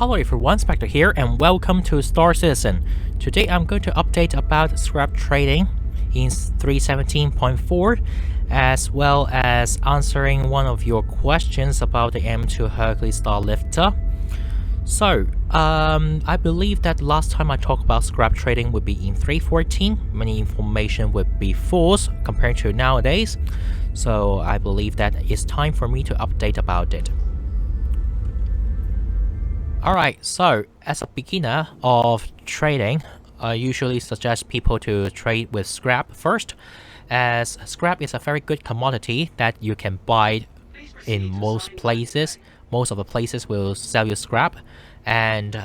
Hello everyone, Specter here and welcome to Star Citizen. Today I'm going to update about scrap trading in 3.17.4 as well as answering one of your questions about the M2 Hercules Starlifter. So, I believe that last time I talked about scrap trading would be in 3.14. Many information would be false compared to nowadays. So I believe that it's time for me to update about it. Alright, so as a beginner of trading, I usually suggest people to trade with scrap first, as scrap is a very good commodity that you can buy in most places. Most of the places will sell you scrap, and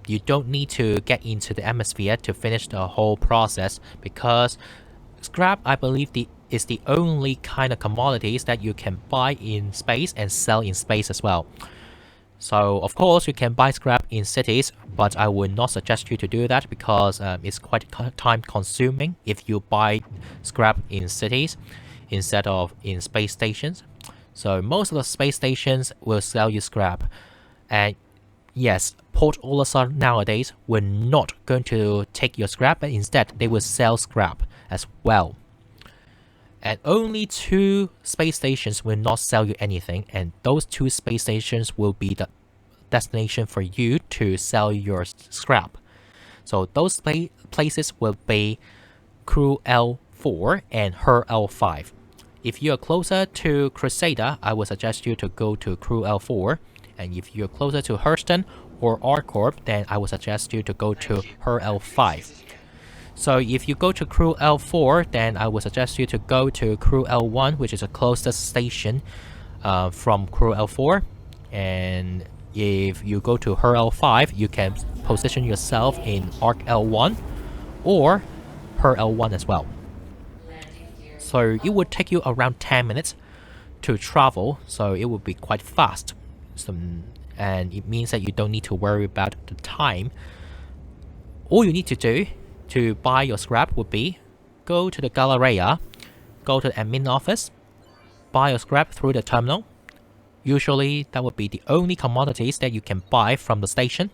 you don't need to get into the atmosphere to finish the whole process, because scrap, I believe, is the only kind of commodities that you can buy in space and sell in space as well. So of course you can buy scrap in cities, but I would not suggest you to do that because it's quite time consuming if you buy scrap in cities instead of in space stations. So most of the space stations will sell you scrap, and yes, port owners nowadays will not going to take your scrap, but instead they will sell scrap as well. And only 2 space stations will not sell you anything, and those 2 space stations will be the destination for you to sell your scrap. So those places will be CRU L4 and CRU L5. If you're closer to Crusader, I would suggest you to go to CRU L4, and if you're closer to Hurston or R-Corp, then I would suggest you to go to CRU L5. So if you go to CRU L4, then I would suggest you to go to CRU L1, which is the closest station from CRU L4. And if you go to CRU L5, you can position yourself in ARC L1 or HER L1 as well. So it would take you around 10 minutes to travel, so it would be quite fast. And it means that you don't need to worry about the time. All you need to do to buy your scrap would be go to the Galleria, go to the admin office, buy your scrap through the terminal. Usually that would be the only commodities that you can buy from the station.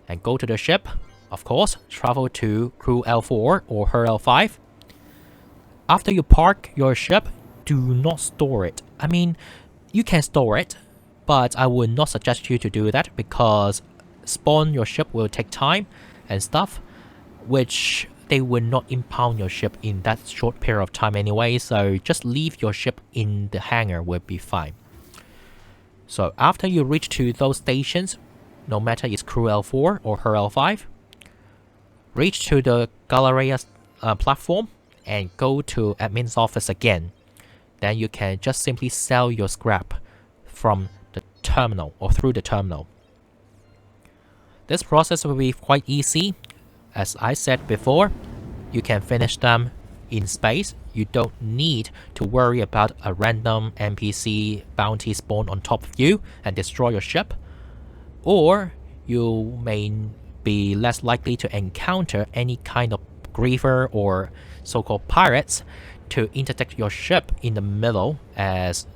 And go to the ship, of course, travel to CRU L4 or HER L5. After you park your ship, do not store it. I mean, you can store it, but I would not suggest you to do that because spawn your ship will take time and stuff, which they will not impound your ship in that short period of time anyway, so just leave your ship in the hangar will be fine. So after you reach to those stations, no matter it's CRU L4 or HER L5, reach to the Galleria platform and go to admin's office again. Then you can just simply sell your scrap from the terminal or through the terminal. This process will be quite easy. As I said before, you can finish them in space. You don't need to worry about a random NPC bounty spawn on top of you and destroy your ship. Or you may be less likely to encounter any kind of griever or so-called pirates to interdict your ship in the middle, as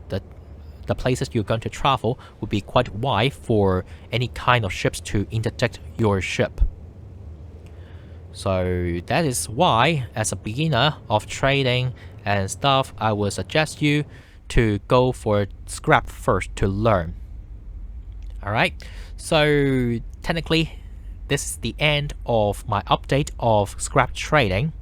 the places you're going to travel will be quite wide for any kind of ships to interdict your ship. So that is why, as a beginner of trading and stuff, I would suggest you to go for scrap first to learn. Alright, so technically this is the end of my update of scrap trading.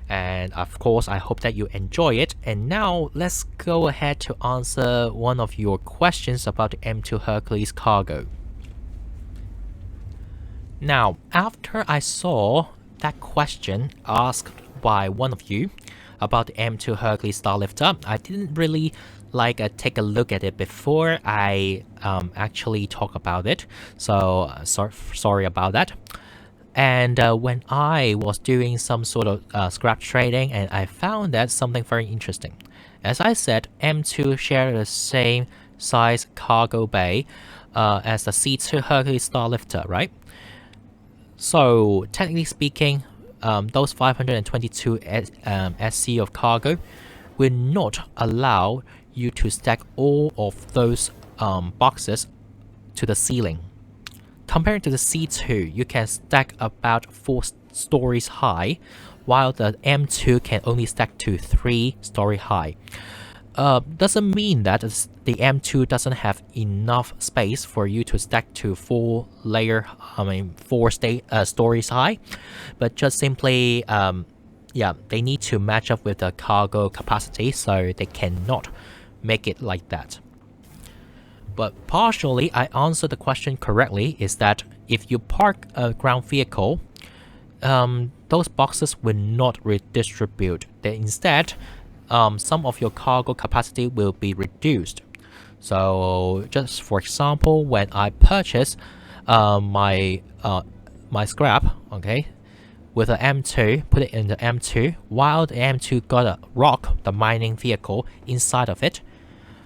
And of course, I hope that you enjoy it. And now let's go ahead to answer one of your questions about the M2 Hercules cargo. Now, after I saw that question asked by one of you about the M2 Hercules Starlifter, I didn't really take a look at it before I actually talk about it. So sorry about that. And when I was doing some sort of scrap trading, and I found that something very interesting. As I said, M2 share the same size cargo bay as the C2 Hercules Starlifter, right? So technically speaking, those 522 SC of cargo will not allow you to stack all of those boxes to the ceiling. Compared to the C2, you can stack about 4 stories high, while the M2 can only stack to 3-story high. Doesn't mean that the M2 doesn't have enough space for you to stack to 4 stories high, but just simply, they need to match up with the cargo capacity, so they cannot make it like that. But partially, I answered the question correctly, is that if you park a ground vehicle, those boxes will not redistribute. Instead, some of your cargo capacity will be reduced. So just for example, when I purchased my scrap, okay, with an M2, put it in the M2, while the M2 got a rock, the mining vehicle, inside of it,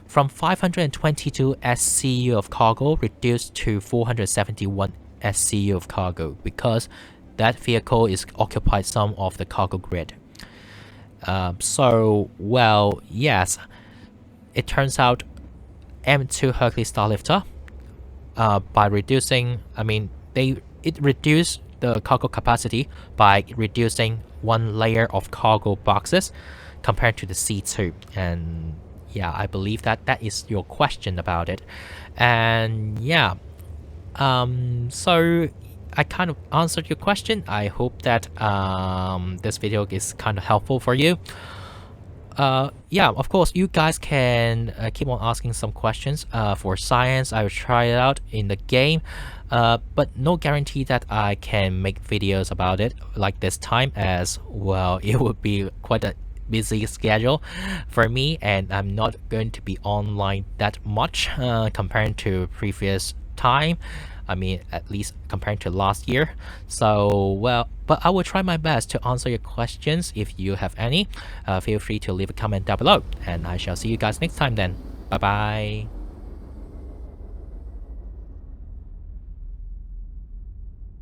from 522 SCU of cargo reduced to 471 SCU of cargo because that vehicle is occupied some of the cargo grid. Well, yes, it turns out M2 Hercules Starlifter, by reducing, it reduced the cargo capacity by reducing 1 layer of cargo boxes compared to the C2. And yeah, I believe that is your question about it. And yeah, so I kind of answered your question. I hope that this video is kind of helpful for you. Yeah, of course, you guys can keep on asking some questions. For science, I will try it out in the game, but no guarantee that I can make videos about it like this time, as well it would be quite a busy schedule for me, and I'm not going to be online that much compared to previous time. At least compared to last year. So, well, but I will try my best to answer your questions. If you have any, feel free to leave a comment down below, and I shall see you guys next time then. Bye bye.